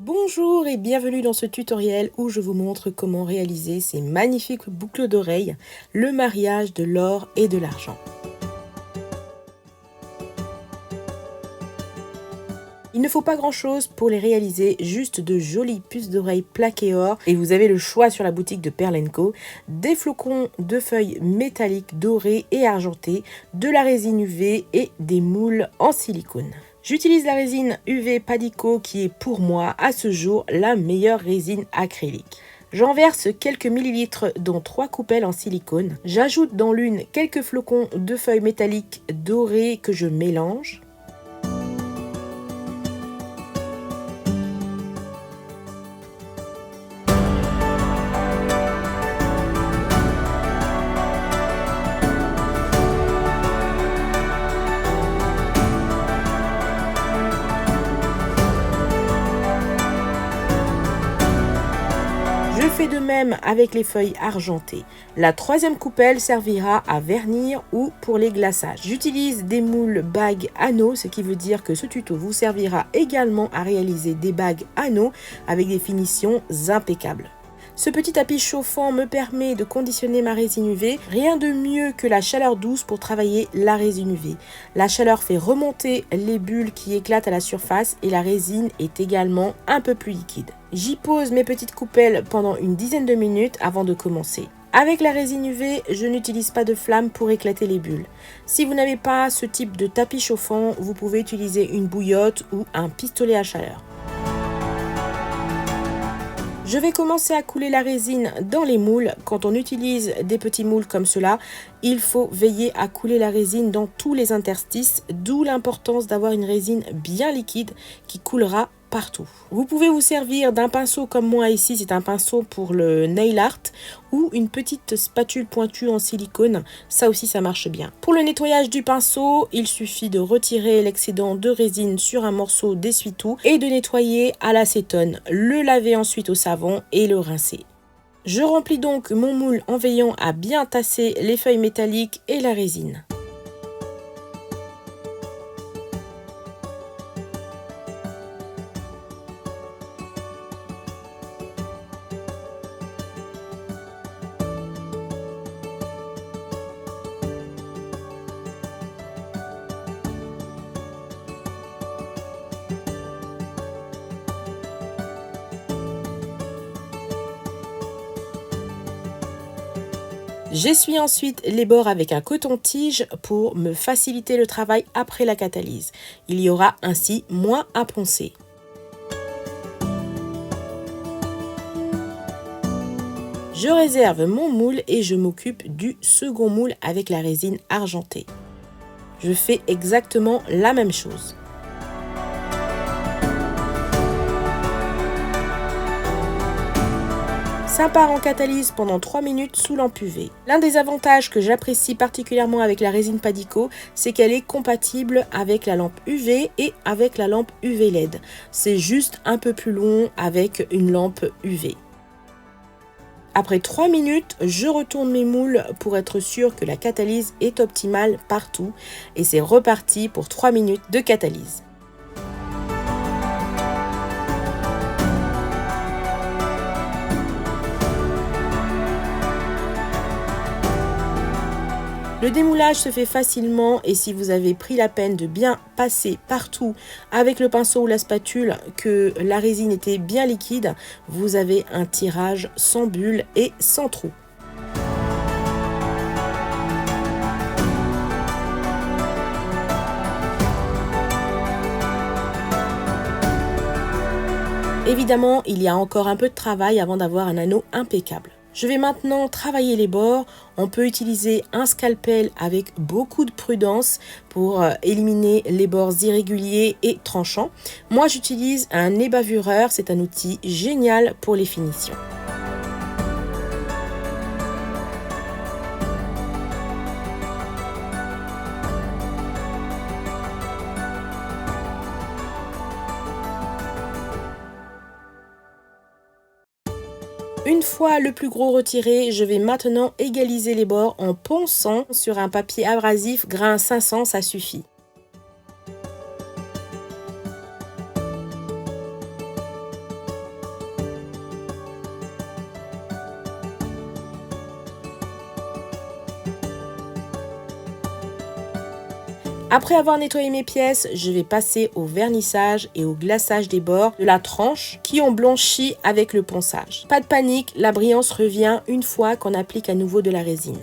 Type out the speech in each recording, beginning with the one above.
Bonjour et bienvenue dans ce tutoriel où je vous montre comment réaliser ces magnifiques boucles d'oreilles, le mariage de l'or et de l'argent. Il ne faut pas grand chose pour les réaliser, juste de jolies puces d'oreilles plaquées or et vous avez le choix sur la boutique de Pearl & Co, des flocons de feuilles métalliques dorées et argentées, de la résine UV et des moules en silicone. J'utilise la résine UV Padico qui est pour moi à ce jour la meilleure résine acrylique. J'en verse quelques millilitres dont 3 coupelles en silicone. J'ajoute dans l'une quelques flocons de feuilles métalliques dorées que je mélange. Je fais de même avec les feuilles argentées. La troisième coupelle servira à vernir ou pour les glaçages. J'utilise des moules bagues anneaux, ce qui veut dire que ce tuto vous servira également à réaliser des bagues anneaux avec des finitions impeccables. Ce petit tapis chauffant me permet de conditionner ma résine UV. Rien de mieux que la chaleur douce pour travailler la résine UV. La chaleur fait remonter les bulles qui éclatent à la surface et la résine est également un peu plus liquide. J'y pose mes petites coupelles pendant une dizaine de minutes avant de commencer. Avec la résine UV, je n'utilise pas de flamme pour éclater les bulles. Si vous n'avez pas ce type de tapis chauffant, vous pouvez utiliser une bouillotte ou un pistolet à chaleur. Je vais commencer à couler la résine dans les moules. Quand on utilise des petits moules comme cela, il faut veiller à couler la résine dans tous les interstices, d'où l'importance d'avoir une résine bien liquide qui coulera partout. Vous pouvez vous servir d'un pinceau comme moi ici, c'est un pinceau pour le nail art ou une petite spatule pointue en silicone, ça aussi ça marche bien. Pour le nettoyage du pinceau, il suffit de retirer l'excédent de résine sur un morceau d'essuie-tout et de nettoyer à l'acétone, le laver ensuite au savon et le rincer. Je remplis donc mon moule en veillant à bien tasser les feuilles métalliques et la résine. J'essuie ensuite les bords avec un coton-tige pour me faciliter le travail après la catalyse. Il y aura ainsi moins à poncer. Je réserve mon moule et je m'occupe du second moule avec la résine argentée. Je fais exactement la même chose. Ça part en catalyse pendant 3 minutes sous lampe UV. L'un des avantages que j'apprécie particulièrement avec la résine Padico, c'est qu'elle est compatible avec la lampe UV et avec la lampe UV LED. C'est juste un peu plus long avec une lampe UV. Après 3 minutes, je retourne mes moules pour être sûr que la catalyse est optimale partout et c'est reparti pour 3 minutes de catalyse. Le démoulage se fait facilement et si vous avez pris la peine de bien passer partout avec le pinceau ou la spatule que la résine était bien liquide, vous avez un tirage sans bulles et sans trous. Évidemment, il y a encore un peu de travail avant d'avoir un anneau impeccable. Je vais maintenant travailler les bords. On peut utiliser un scalpel avec beaucoup de prudence pour éliminer les bords irréguliers et tranchants. Moi, j'utilise un ébavureur, c'est un outil génial pour les finitions. Une fois le plus gros retiré, je vais maintenant égaliser les bords en ponçant sur un papier abrasif grain 500, ça suffit. Après avoir nettoyé mes pièces, je vais passer au vernissage et au glaçage des bords de la tranche qui ont blanchi avec le ponçage. Pas de panique, la brillance revient une fois qu'on applique à nouveau de la résine.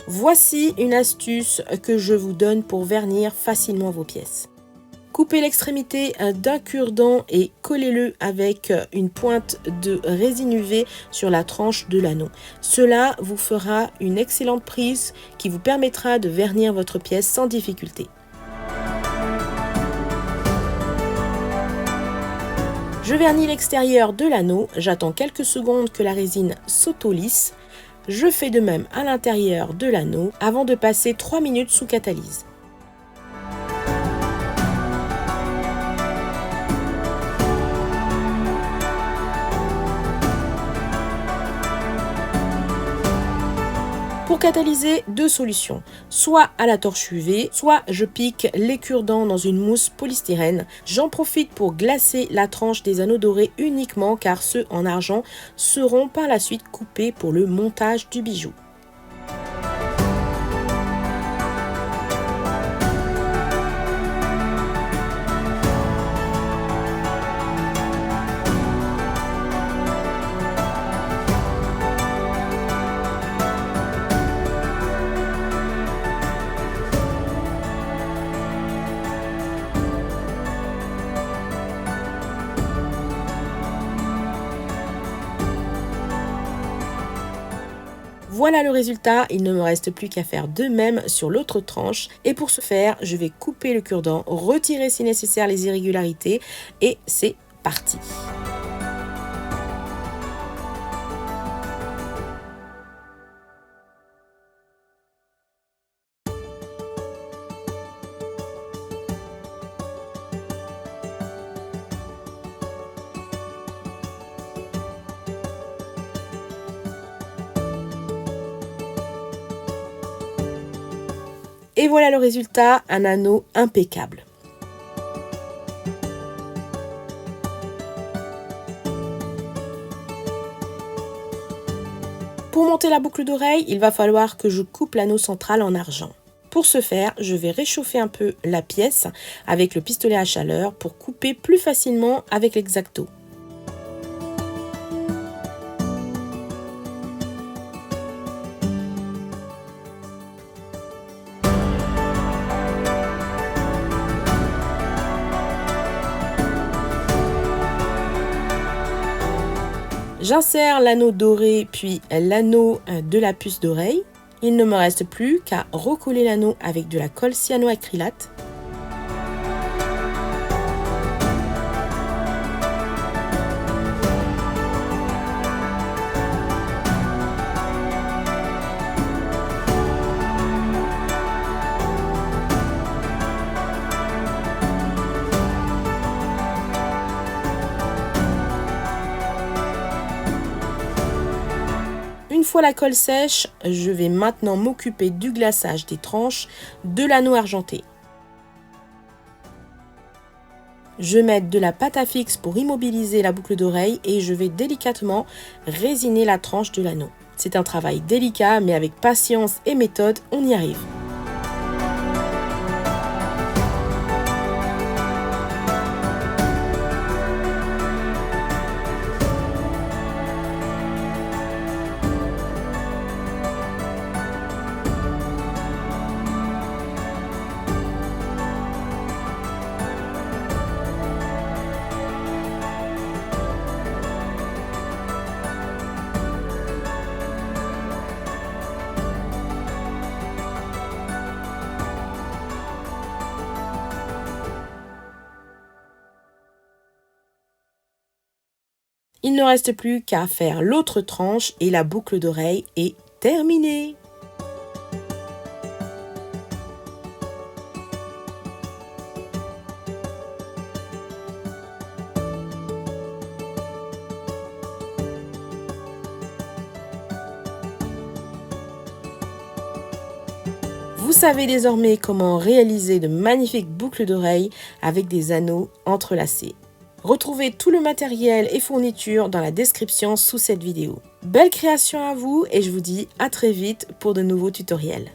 Voici une astuce que je vous donne pour vernir facilement vos pièces. Coupez l'extrémité d'un cure-dent et collez-le avec une pointe de résine UV sur la tranche de l'anneau. Cela vous fera une excellente prise qui vous permettra de vernir votre pièce sans difficulté. Je vernis l'extérieur de l'anneau, j'attends quelques secondes que la résine s'auto-lisse. Je fais de même à l'intérieur de l'anneau avant de passer 3 minutes sous catalyse. Pour catalyser, deux solutions, soit à la torche UV, soit je pique les cure-dents dans une mousse polystyrène. J'en profite pour glacer la tranche des anneaux dorés uniquement car ceux en argent seront par la suite coupés pour le montage du bijou. Voilà le résultat, il ne me reste plus qu'à faire de même sur l'autre tranche et pour ce faire, je vais couper le cure-dent, retirer si nécessaire les irrégularités et c'est parti. Et voilà le résultat, un anneau impeccable. Pour monter la boucle d'oreille, il va falloir que je coupe l'anneau central en argent. Pour ce faire, je vais réchauffer un peu la pièce avec le pistolet à chaleur pour couper plus facilement avec l'exacto. J'insère l'anneau doré puis l'anneau de la puce d'oreille. Il ne me reste plus qu'à recoller l'anneau avec de la colle cyanoacrylate. Une fois la colle sèche, je vais maintenant m'occuper du glaçage des tranches de l'anneau argenté. Je mets de la pâte à fixe pour immobiliser la boucle d'oreille et je vais délicatement résiner la tranche de l'anneau. C'est un travail délicat mais avec patience et méthode, on y arrive. Il ne reste plus qu'à faire l'autre tranche et la boucle d'oreille est terminée. Vous savez désormais comment réaliser de magnifiques boucles d'oreilles avec des anneaux entrelacés. Retrouvez tout le matériel et fournitures dans la description sous cette vidéo. Belle création à vous et je vous dis à très vite pour de nouveaux tutoriels.